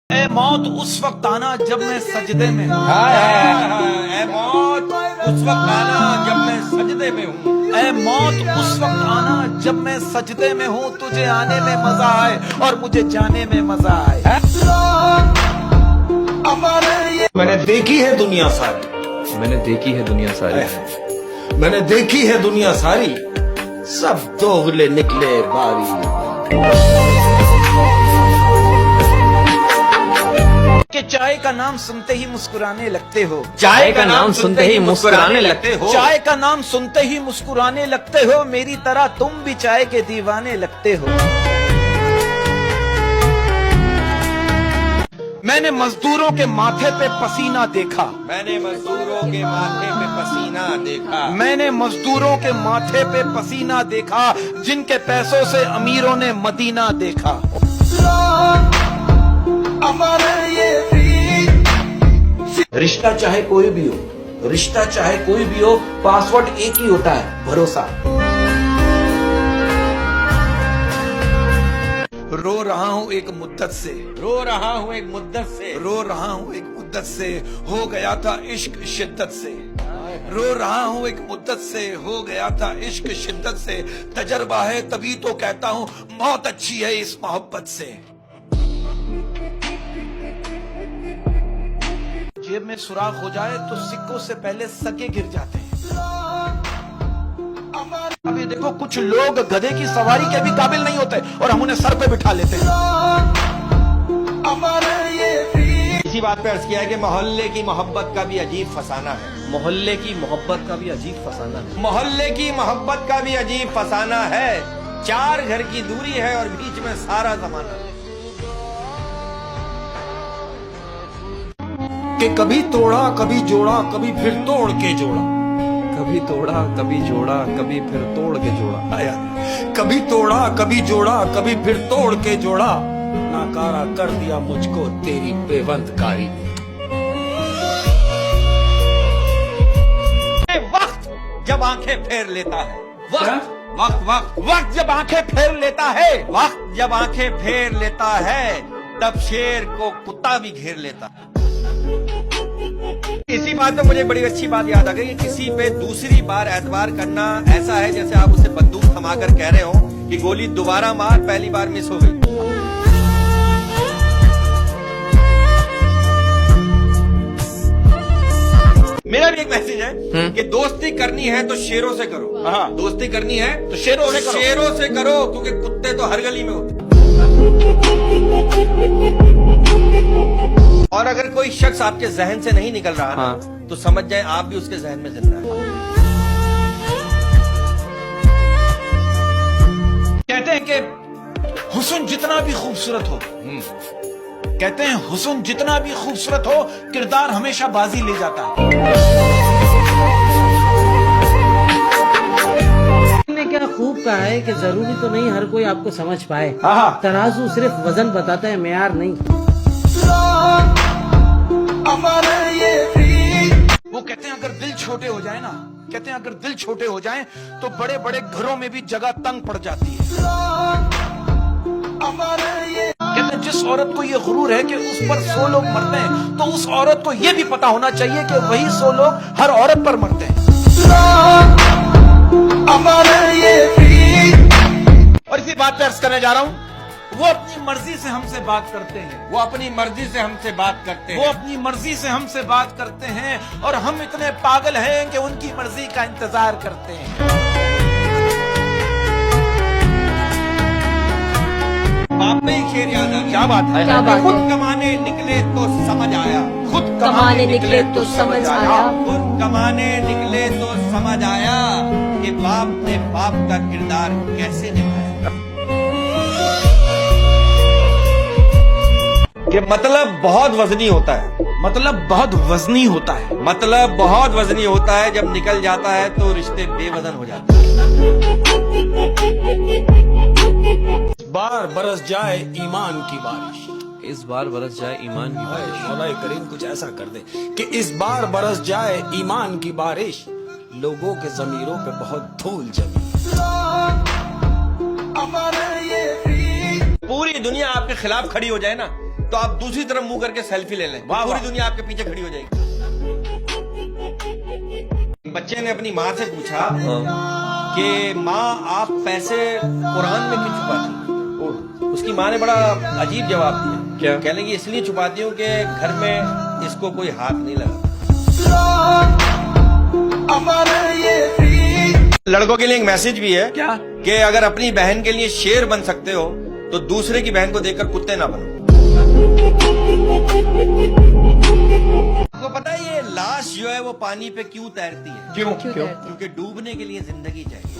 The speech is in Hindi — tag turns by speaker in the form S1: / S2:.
S1: ए मौत उस वक्त आना जब मैं सजदे में हूँ।
S2: ऐ मौत उस वक्त आना जब मैं सजदे में हूँ।
S1: ए मौत उस वक्त आना जब मैं सजदे में हूँ। तुझे आने में मजा आए और मुझे जाने में मजा आए।
S2: मैंने देखी है दुनिया सारी,
S3: मैंने देखी है दुनिया सारी,
S2: मैंने देखी है दुनिया सारी, सब दोगले निकले बारी।
S1: कि चाय का नाम सुनते ही मुस्कुराने लगते हो।
S3: चाय का नाम सुनते ही मुस्कुराने लगते हो।
S1: चाय का नाम सुनते ही मुस्कुराने लगते हो। मेरी तरह तुम भी चाय के दीवाने लगते हो। मैंने मजदूरों के माथे पे पसीना देखा।
S2: मैंने मजदूरों के माथे पे पसीना देखा।
S1: मैंने मजदूरों के माथे पे पसीना देखा, जिनके पैसों से अमीरों ने मदीना देखा। रिश्ता चाहे कोई भी हो, रिश्ता चाहे कोई भी हो, पासवर्ड एक ही होता है, भरोसा। रो रहा हूँ एक मुद्दत से,
S2: रो रहा हूँ एक मुद्दत से,
S1: रो रहा हूँ एक मुद्दत से, हो गया था इश्क शिद्दत से। रो रहा हूँ एक मुद्दत से, हो गया था इश्क शिद्दत से। तजर्बा है तभी तो कहता हूँ, मौत अच्छी है इस मोहब्बत से। जेब में सुराख हो जाए तो सिक्कों से पहले सके गिर जाते हैं। अभी देखो, कुछ लोग गधे की सवारी के भी काबिल नहीं होते और हम उन्हें सर पे बिठा लेते हैं।
S2: इसी बात पे अर्ज किया है कि मोहल्ले की मोहब्बत का भी अजीब फसाना है।
S3: मोहल्ले की मोहब्बत का भी अजीब फसाना है।
S2: मोहल्ले की मोहब्बत का भी अजीब फसाना है। 4 घर की दूरी है और बीच में सारा जमाना है।
S1: कि कभी तोड़ा कभी जोड़ा, कभी फिर तोड़ के जोड़ा।
S3: कभी तोड़ा कभी जोड़ा, कभी फिर तोड़ के जोड़ा।
S1: आया, कभी तोड़ा कभी जोड़ा, कभी फिर तोड़ के जोड़ा। नाकारा कर दिया मुझको तेरी बेबंदकारी ने।
S2: वक्त जब आंखें फेर लेता है,
S1: वक्त
S2: वक्त वक्त
S1: वक्त जब आंखें फेर लेता है,
S2: वक्त जब आंखें फेर लेता है, तब शेर को कुत्ता भी घेर लेता है। इसी बात पे मुझे बड़ी अच्छी बात याद आ गई कि किसी पे दूसरी बार एतबार करना ऐसा है जैसे आप उसे बंदूक थमाकर कह रहे हो कि गोली दोबारा मार, पहली बार मिस हो गई। मेरा भी एक मैसेज है कि दोस्ती करनी है तो शेरों से करो।
S1: हाँ।
S2: दोस्ती करनी है
S1: तो शेरों से करो।
S2: शेरों से करो, क्योंकि कुत्ते तो हर गली में होते। और अगर कोई शख्स आपके जहन से नहीं निकल रहा ना, तो समझ जाए आप भी उसके जहन में जिंदा है।
S1: कहते हैं कि हुस्न जितना भी खूबसूरत हो, कहते हैं हुस्न जितना भी खूबसूरत हो, किरदार हमेशा बाजी ले जाता है।
S4: ने क्या खूब कहा है कि जरूरी तो नहीं हर कोई आपको समझ पाए।
S1: हाँ।
S4: तराजू सिर्फ वजन बताता है, मेयार नहीं।
S1: वो कहते हैं अगर दिल छोटे हो जाए ना, कहते हैं अगर दिल छोटे हो जाएं तो बड़े बड़े घरों में भी जगह तंग पड़ जाती है। कहते हैं जिस औरत को ये गुरूर है कि उस पर 100 लोग मरते हैं, तो उस औरत को ये भी पता होना चाहिए कि वही 100 लोग हर औरत पर मरते हैं। और इसी बात पे अर्ज करने जा रहा हूं, वो अपनी मर्जी से हमसे बात करते हैं।
S2: वो अपनी मर्जी से हमसे बात करते हैं।
S1: वो अपनी मर्जी से हमसे बात करते हैं और हम इतने पागल हैं कि उनकी मर्जी का इंतजार करते हैं।
S2: बाप में ही शेर याद आ गया।
S1: क्या बात है?
S5: क्या बात है?
S2: खुद कमाने निकले तो समझ आया,
S1: खुद
S5: कमाने निकले तो समझ आया,
S2: खुद कमाने निकले तो समझ आया कि बाप ने बाप का किरदार कैसे निभाया। कि मतलब बहुत वजनी होता है,
S1: मतलब बहुत वजनी होता है।
S2: मतलब बहुत वजनी होता है, जब निकल जाता है तो रिश्ते बेवजन हो जाते हैं।
S1: इस बार बरस जाए ईमान की बारिश।
S3: इस बार बरस जाए ईमान की बारिश।
S1: मौला करीम कुछ ऐसा कर दे कि इस बार बरस जाए ईमान की बारिश। लोगों के ज़मीरों पे बहुत धूल जमी।
S2: पूरी दुनिया आपके खिलाफ खड़ी हो जाए ना, तो तो आप दूसरी तरफ मुंह करके सेल्फी ले लें, पूरी दुनिया आपके पीछे खड़ी हो जाएगी। बच्चे ने अपनी माँ से पूछा कि माँ आप पैसे कुरान में क्यों छुपाती हैं? उसकी माँ ने बड़ा अजीब जवाब दिया।
S3: क्या?
S2: कहने की इसलिए छुपाती हूँ कि घर में इसको कोई हाथ नहीं लगा। लड़कों के लिए एक मैसेज भी है
S3: क्या?
S2: कि अगर अपनी बहन के लिए शेर बन सकते हो तो दूसरे की बहन को देखकर कुत्ते ना बनो। आपको पता है ये लाश जो है वो पानी पे क्यों तैरती है?
S3: क्यों
S2: क्योंकि डूबने के लिए जिंदगी चाहिए।